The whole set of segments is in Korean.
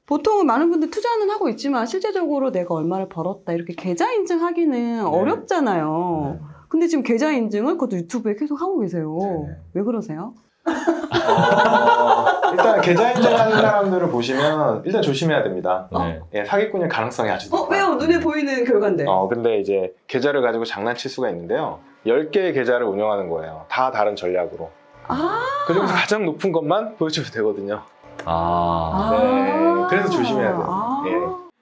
보통은 많은 분들 투자는 하고 있지만 실제적으로 내가 얼마를 벌었다 이렇게 계좌 인증하기는 어렵잖아요. 근데 지금 계좌 인증을 그것도 유튜브에 계속 하고 계세요. 왜 그러세요? 일단 계좌 인증하는 사람들을 보시면 일단 조심해야 됩니다. 네. 예, 사기꾼일 가능성이 아주 높아요. 왜요? 눈에 보이는 결과인데. 근데 이제 계좌를 가지고 장난칠 수가 있는데요. 10개의 계좌를 운영하는 거예요. 다 다른 전략으로. 그중에서 가장 높은 것만 보여주면 되거든요. 아. 그래서 조심해야 돼요. 예.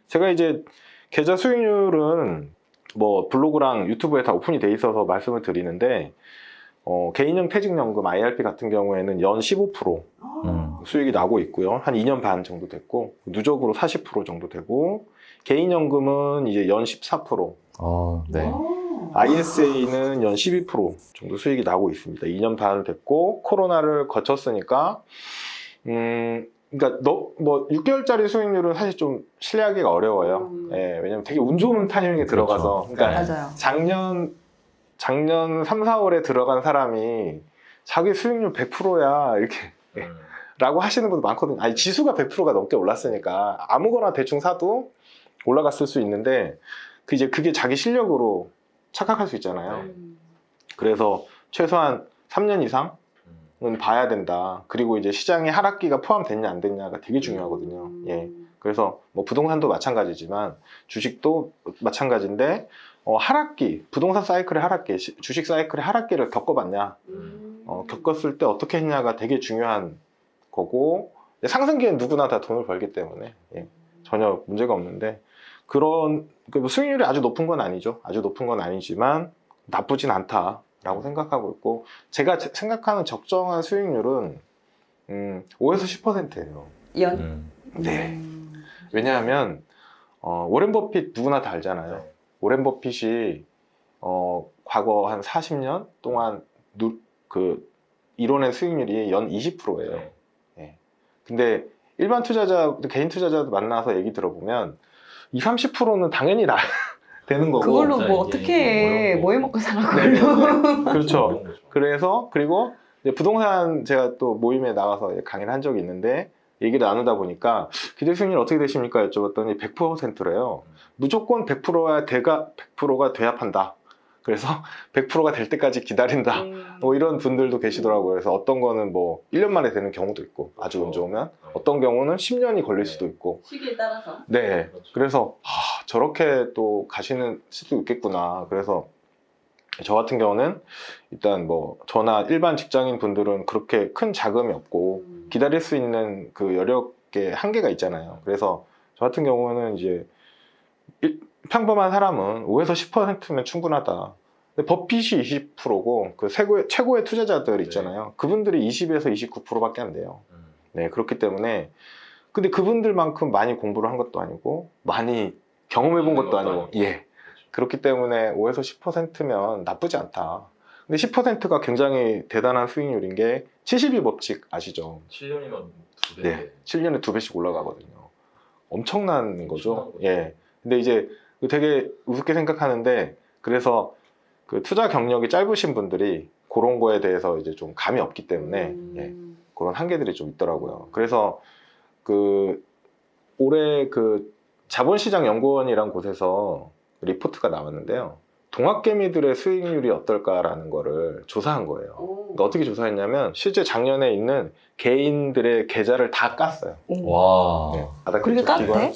제가 이제 계좌 수익률은 뭐 블로그랑 유튜브에 다 오픈이 돼 있어서 말씀을 드리는데 개인형 퇴직연금 IRP 같은 경우에는 연 15% 수익이 나고 있고요. 한 2년 반 정도 됐고 누적으로 40% 정도 되고 개인연금은 이제 연 14%. 네. ISA는 연 12% 정도 수익이 나고 있습니다. 2년 반 됐고 코로나를 거쳤으니까 그러니까 뭐 6개월짜리 수익률은 사실 좀 신뢰하기가 어려워요. 예, 왜냐면 되게 운 좋은 타이밍에 들어가서 그러니까 맞아요. 작년 3, 4월에 들어간 사람이 자기 수익률 100%야 이렇게 라고 하시는 분도 많거든요. 아니 지수가 100%가 넘게 올랐으니까 아무거나 대충 사도 올라갔을 수 있는데 그게 자기 실력으로 착각할 수 있잖아요. 그래서 최소한 3년 이상은 봐야 된다. 그리고 이제 시장에 하락기가 포함됐냐 안 됐냐가 되게 중요하거든요. 예. 그래서 뭐 부동산도 마찬가지지만 주식도 마찬가지인데 하락기, 부동산 사이클의 하락기, 주식 사이클의 하락기를 겪어봤냐, 겪었을 때 어떻게 했냐가 되게 중요한 거고 상승기엔 누구나 다 돈을 벌기 때문에 전혀 문제가 없는데 그런 수익률이 아주 높은 건 아니죠. 아주 높은 건 아니지만 나쁘진 않다라고 생각하고 있고 제가 생각하는 적정한 수익률은 5에서 10%예요. 연? 네. 왜냐하면 워렌 버핏 누구나 다 알잖아요. 워렌 버핏이 과거 한 40년 동안 이뤄낸 수익률이 연 20%예요. 네. 근데 일반 투자자, 개인 투자자도 만나서 얘기 들어보면 20, 30%는 당연히 되는 거고 그걸로 뭐 어떻게 해? 뭐 해먹고 살아 그걸로. 그렇죠. 그리고 이제 부동산 제가 또 모임에 나가서 강의를 한 적이 있는데 얘기를 나누다 보니까 기대 수익률 어떻게 되십니까? 여쭤봤더니 100%래요. 무조건 100%야 100%가 돼야 판다. 그래서 100%가 될 때까지 기다린다. 뭐 이런 분들도 계시더라고요. 그래서 어떤 거는 뭐 1년 만에 되는 경우도 있고 아주 운 좋으면 어떤 경우는 10년이 걸릴 수도 있고 시기에 따라서. 네. 그래서 저렇게 또 가시는 수도 있겠구나. 그래서 저 같은 경우는 일단 뭐 저나 일반 직장인 분들은 그렇게 큰 자금이 없고 기다릴 수 있는 그 여력의 한계가 있잖아요. 그래서 저 같은 경우는 이제 평범한 사람은 5에서 10%면 충분하다. 근데 버핏이 20%고 그 최고의 투자자들 있잖아요. 그분들이 20에서 29%밖에 안 돼요. 네, 그렇기 때문에 근데 그분들만큼 많이 공부를 한 것도 아니고 많이 경험해 본 것도 아니고 그렇기 때문에 5에서 10%면 나쁘지 않다. 근데 10%가 굉장히 대단한 수익률인 게 72 법칙 아시죠? 7년이면 2배. 네, 7년에 2배씩 올라가거든요. 엄청난 거죠. 예. 근데 이제 되게 우습게 생각하는데 그래서 그 투자 경력이 짧으신 분들이 그런 거에 대해서 이제 좀 감이 없기 때문에 그런 한계들이 좀 있더라고요. 그래서 올해 자본시장연구원이란 곳에서 리포트가 나왔는데요. 동학개미들의 수익률이 어떨까라는 거를 조사한 거예요. 그러니까 어떻게 조사했냐면 실제 작년에 있는 개인들의 계좌를 다 깠어요. 와. 그렇게 까도 돼?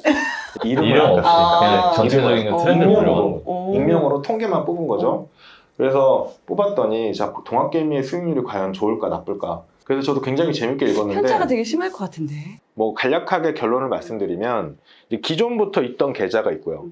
이름을 이름 안 없이 깠으니까. 그냥 전체적인 트렌드를 보려고. 익명으로 통계만 뽑은 거죠. 그래서 뽑았더니 동학개미의 수익률이 과연 좋을까 나쁠까. 그래서 저도 굉장히 재밌게 읽었는데 편차가 되게 심할 것 같은데. 뭐 간략하게 결론을 말씀드리면 기존부터 있던 계좌가 있고요.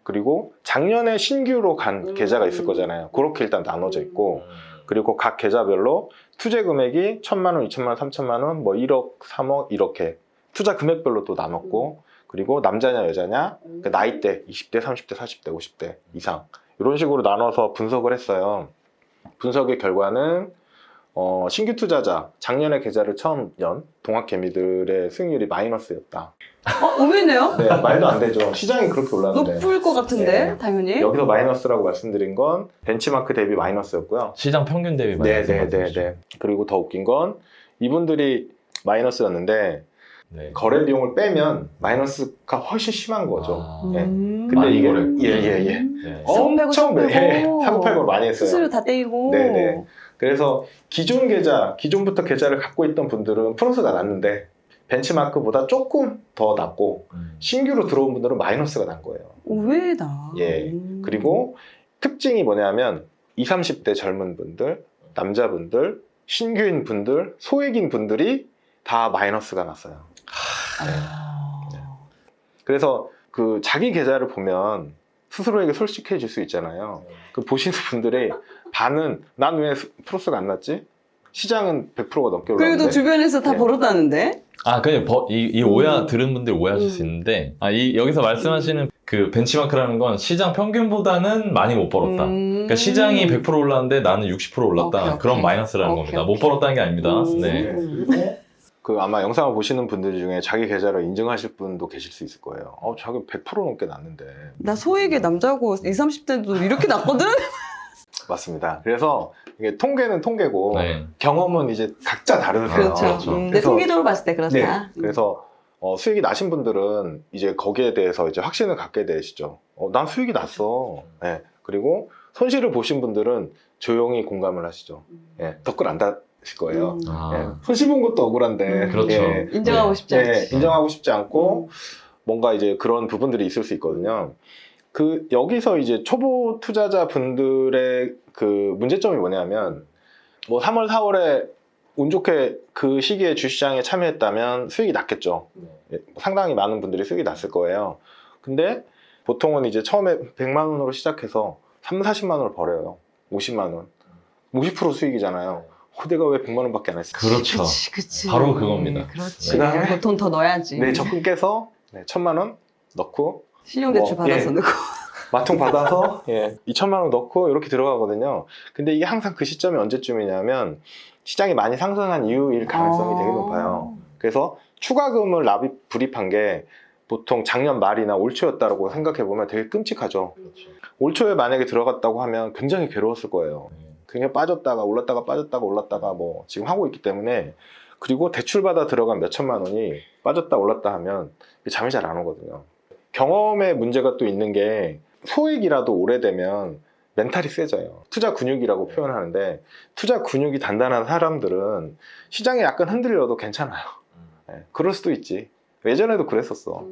그리고 작년에 신규로 간 계좌가 있을 거잖아요. 그렇게 일단 나눠져 있고 그리고 각 계좌별로 투자 금액이 1,000만 원, 2,000만 원, 3,000만 원, 뭐 1억, 3억 이렇게 투자 금액별로 또 나눴고 그리고 남자냐 여자냐 그 나이대 20대, 30대, 40대, 50대 이상 이런 식으로 나눠서 분석을 했어요. 분석의 결과는 신규 투자자 작년에 계좌를 처음 연 동학개미들의 수익률이 마이너스였다. 의외네요? 네, 말도 안 되죠. 시장이 그렇게 올랐는데. 높을 것 같은데, 당연히. 여기서 마이너스라고 말씀드린 건 벤치마크 대비 마이너스였고요. 시장 평균 대비 마이너스. 네. 그리고 더 웃긴 건 이분들이 마이너스였는데 네. 거래 비용을 빼면 마이너스가 훨씬 심한 거죠. 아, 예. 근데 많이 이게 거래했구나. 예예예. 네. 엄청 사고팔고 많이 했어요. 수수료 다 떼이고. 네네. 그래서 기존부터 계좌를 갖고 있던 분들은 플러스가 났는데 벤치마크보다 조금 더 낮고 신규로 들어온 분들은 마이너스가 난 거예요. 의외다. 예. 그리고 특징이 뭐냐면 20, 30대 젊은 분들, 남자분들, 신규인 분들, 소액인 분들이 다 마이너스가 났어요. 아. 그래서 그 자기 계좌를 보면 스스로에게 솔직해질 수 있잖아요. 그 보시는 분들의 반은 난 왜 플러스가 안 났지? 시장은 100%가 넘게 올랐는데. 그래도 주변에서 다 예. 벌었다는데? 그냥 이 오해 들은 분들이 오해하실 수 있는데, 여기서 말씀하시는 그 벤치마크라는 건 시장 평균보다는 많이 못 벌었다. 그러니까 시장이 100% 올랐는데 나는 60% 올랐다. 오케이. 그런 마이너스라는 오케이, 겁니다. 오케이. 못 벌었다는 게 아닙니다. 네. 그리고 그 아마 영상을 보시는 분들 중에 자기 계좌를 인증하실 분도 계실 수 있을 거예요. 자기 100% 넘게 났는데. 나 소액의 남자고 20, 30대도 이렇게 났거든? 맞습니다. 그래서 이게 통계는 통계고 네. 경험은 이제 각자 다르세요. 그렇죠. 그렇죠. 근데 그래서- 통계적으로 봤을 때 그렇다. 네. 그래서 수익이 나신 분들은 이제 거기에 대해서 이제 확신을 갖게 되시죠. 난 수익이 났어. 네. 그리고 손실을 보신 분들은 조용히 공감을 하시죠. 예, 덧글 안 다실 거예요. 예, 손실 본 것도 억울한데 그렇죠. 예, 인정하고 네. 싶지 예, 않지. 인정하고 싶지 않고 뭔가 이제 그런 부분들이 있을 수 있거든요. 여기서 이제 초보 투자자 분들의 그 문제점이 뭐냐면 뭐 3월, 4월에 운 좋게 그 시기에 주시장에 참여했다면 수익이 났겠죠. 예, 상당히 많은 분들이 수익이 났을 거예요. 근데 보통은 이제 처음에 100만 원으로 시작해서 3, 40만 원을 벌어요. 50만 원. 50% 수익이잖아요. 내가 왜 100만 원밖에 안 했을까? 그렇죠. 그치. 바로 그겁니다. 그렇지. 네. 그다음에 보통 더 넣어야지. 내 적금 깨서 1,000만 원 넣고 신용대출 뭐, 받아서 예. 넣고. 마통 받아서 2천만 원 넣고 이렇게 들어가거든요. 근데 이게 항상 그 시점이 언제쯤이냐면 시장이 많이 상승한 이후일 가능성이 되게 높아요. 그래서 추가금을 불입한 게 보통 작년 말이나 올 초였다고 생각해 보면 되게 끔찍하죠. 올 초에 만약에 들어갔다고 하면 굉장히 괴로웠을 거예요. 굉장히 빠졌다가 올랐다가 빠졌다가 올랐다가 뭐 지금 하고 있기 때문에. 그리고 대출받아 들어간 몇 천만 원이 빠졌다 올랐다 하면 잠이 잘 안 오거든요. 경험의 문제가 또 있는 게 소액이라도 오래되면 멘탈이 세져요. 투자 근육이라고 표현하는데 투자 근육이 단단한 사람들은 시장이 약간 흔들려도 괜찮아요. 그럴 수도 있지. 예전에도 그랬었어.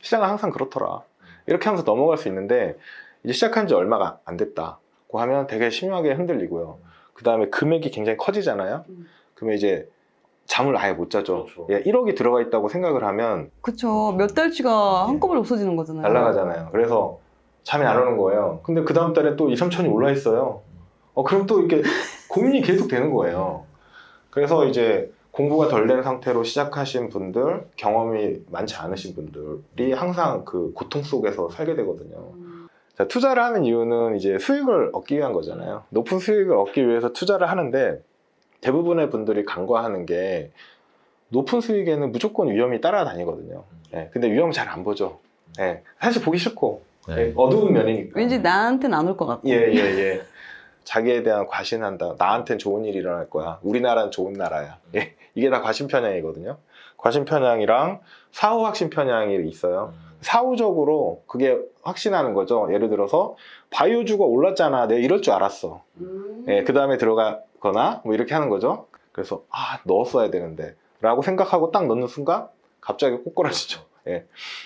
시장은 항상 그렇더라. 이렇게 하면서 넘어갈 수 있는데 이제 시작한 지 얼마가 안 됐다고 하면 되게 심하게 흔들리고요. 그 다음에 금액이 굉장히 커지잖아요. 그러면 이제 잠을 아예 못 자죠. 그렇죠. 1억이 들어가 있다고 생각을 하면 그쵸. 몇 달치가 한꺼번에 없어지는 거잖아요. 날아가잖아요. 그래서 잠이 안 오는 거예요. 근데 그 다음 달에 또 2, 3천이 올라 있어요. 그럼 또 이렇게 고민이 계속 되는 거예요. 그래서 이제 공부가 덜 된 상태로 시작하신 분들, 경험이 많지 않으신 분들이 항상 그 고통 속에서 살게 되거든요. 자, 투자를 하는 이유는 이제 수익을 얻기 위한 거잖아요. 높은 수익을 얻기 위해서 투자를 하는데 대부분의 분들이 간과하는 게 높은 수익에는 무조건 위험이 따라다니거든요. 근데 위험 잘 안 보죠. 사실 보기 싫고 네. 어두운 면이니까. 왠지 나한테는 안 올 것 같고. 예. 자기에 대한 과신한다. 나한텐 좋은 일이 일어날 거야. 우리나라는 좋은 나라야. 이게 다 과신편향이거든요. 과신편향이랑 사후 확신편향이 있어요. 사후적으로 그게 확신하는 거죠. 예를 들어서 바이오주가 올랐잖아. 내가 이럴 줄 알았어. 그 다음에 들어가거나 뭐 이렇게 하는 거죠. 그래서 넣었어야 되는데 라고 생각하고 딱 넣는 순간 갑자기 꼬꾸라지죠.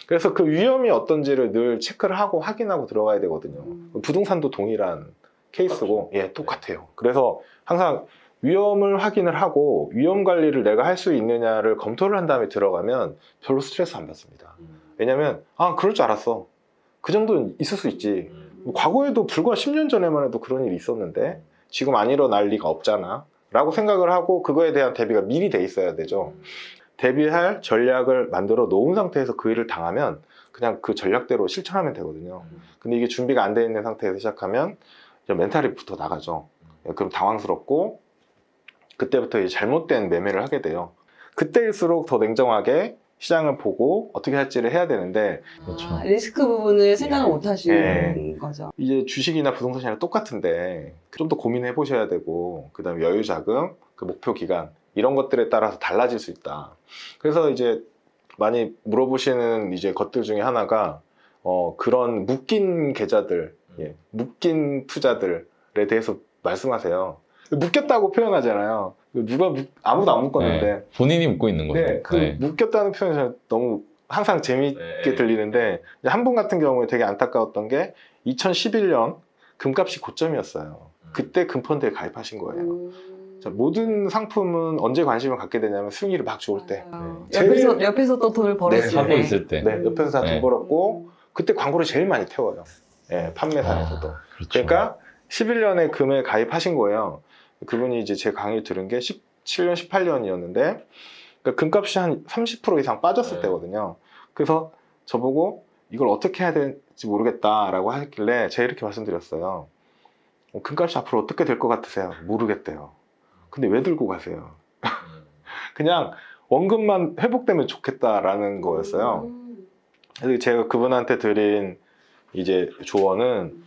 그래서 그 위험이 어떤지를 늘 체크를 하고 확인하고 들어가야 되거든요. 부동산도 동일한 케이스고 똑같아요. 그래서 항상 위험을 확인을 하고 위험 관리를 내가 할 수 있느냐를 검토를 한 다음에 들어가면 별로 스트레스 안 받습니다. 왜냐면 그럴 줄 알았어. 그 정도는 있을 수 있지. 과거에도 불과 10년 전에만 해도 그런 일이 있었는데 지금 안 일어날 리가 없잖아 라고 생각을 하고 그거에 대한 대비가 미리 돼 있어야 되죠. 대비할 전략을 만들어 놓은 상태에서 그 일을 당하면 그냥 그 전략대로 실천하면 되거든요. 근데 이게 준비가 안 돼 있는 상태에서 시작하면 멘탈이 붙어 나가죠. 그럼 당황스럽고 그때부터 이제 잘못된 매매를 하게 돼요. 그때일수록 더 냉정하게 시장을 보고 어떻게 할지를 해야 되는데 그렇죠. 리스크 부분을 생각을 못 하시는 거죠. 이제 주식이나 부동산이랑 똑같은데 좀 더 고민해 보셔야 되고 그 다음에 여유 자금, 그 목표 기간 이런 것들에 따라서 달라질 수 있다. 그래서 이제 많이 물어보시는 이제 것들 중에 하나가 그런 묶인 계좌들, 예, 묶인 투자들에 대해서 말씀하세요. 묶였다고 표현하잖아요. 아무도 안 묶었는데. 네. 본인이 묶고 있는 거예요. 네, 그 묶였다는 표현이 저는 너무 항상 재미있게 네. 들리는데 한 분 같은 경우에 되게 안타까웠던 게 2011년 금값이 고점이었어요. 그때 금펀드에 가입하신 거예요. 자, 모든 상품은 언제 관심을 갖게 되냐면 수익률이 막 좋을 때. 맞아요. 제일- 옆에서 또 돈을 벌었을 사고 때. 있을 때. 네, 옆에서 다 돈 네. 벌었고 그때 광고를 제일 많이 태워요. 예, 판매사에서도. 그렇죠. 그러니까 11년에 금에 가입하신 거예요. 그분이 이제 제 강의 들은 게 17년, 18년이었는데 그러니까 금값이 한 30% 이상 빠졌을 네. 때거든요. 그래서 저보고 이걸 어떻게 해야 될지 모르겠다라고 하길래 제가 이렇게 말씀드렸어요. 금값이 앞으로 어떻게 될 것 같으세요? 모르겠대요. 근데 왜 들고 가세요? 그냥 원금만 회복되면 좋겠다라는 거였어요. 그래서 제가 그분한테 드린 이제 조언은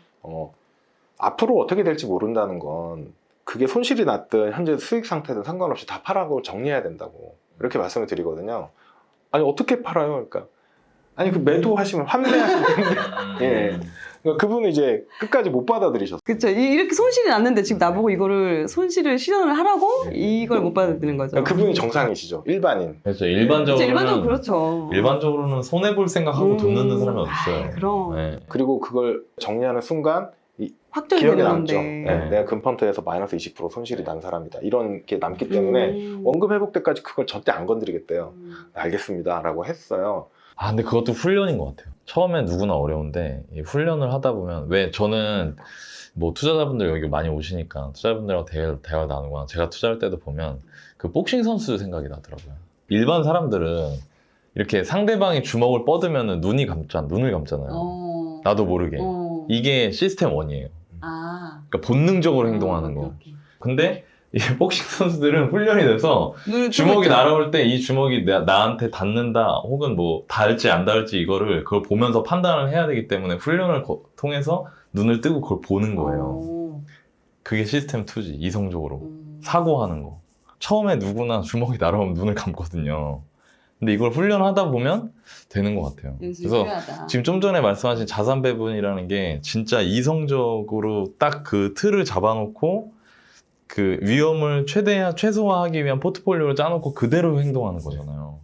앞으로 어떻게 될지 모른다는 건 그게 손실이 났든 현재 수익 상태든 상관없이 다 팔아고 정리해야 된다고 이렇게 말씀을 드리거든요. 아니 어떻게 팔아요? 그러니까 아니 그 매도하시면 환매하시면 예. 그러니까 그분은 이제 끝까지 못 받아들이셨어요. 그쵸. 이렇게 손실이 났는데 지금 나보고 이거를 손실을 실현을 하라고 네. 이걸 못 받아들이는 거죠. 그러니까 그분이 정상이시죠. 일반인. 그렇죠. 그쵸, 일반적으로는 일반적으로 그렇죠. 일반적으로는 손해 볼 생각하고 돈 넣는 사람이 아이, 없어요. 그럼 네. 그리고 그걸 정리하는 순간 확정이 기억에 되는 남죠. 건데. 네, 내가 금펀트에서 마이너스 20% 손실이 난 사람이다. 이런 게 남기 때문에 원금 회복 때까지 그걸 절대 안 건드리겠대요. 알겠습니다. 라고 했어요. 아, 근데 그것도 훈련인 것 같아요. 처음엔 누구나 어려운데, 이 훈련을 하다 보면, 왜 저는 뭐 투자자분들 여기 많이 오시니까 투자자분들하고 대화 나누거나 제가 투자할 때도 보면 그 복싱 선수 생각이 나더라고요. 일반 사람들은 이렇게 상대방이 주먹을 뻗으면 눈을 감잖아요. 나도 모르게. 이게 시스템 1이에요. 아. 그러니까 본능적으로 행동하는 거. 그렇게. 근데 이 복싱 선수들은 훈련이 돼서 눈을 주먹이 뜨고 날아올 때 이 주먹이 나한테 닿는다 혹은 뭐 닿을지 안 닿을지 그걸 보면서 판단을 해야 되기 때문에 훈련을 통해서 눈을 뜨고 그걸 보는 거예요. 그게 시스템 2지, 이성적으로. 사고하는 거. 처음에 누구나 주먹이 날아오면 눈을 감거든요. 근데 이걸 훈련하다 보면 되는 것 같아요. 그래서 지금 좀 전에 말씀하신 자산 배분이라는 게 진짜 이성적으로 딱 그 틀을 잡아놓고 그 위험을 최소화하기 위한 포트폴리오를 짜놓고 그대로 행동하는 거잖아요.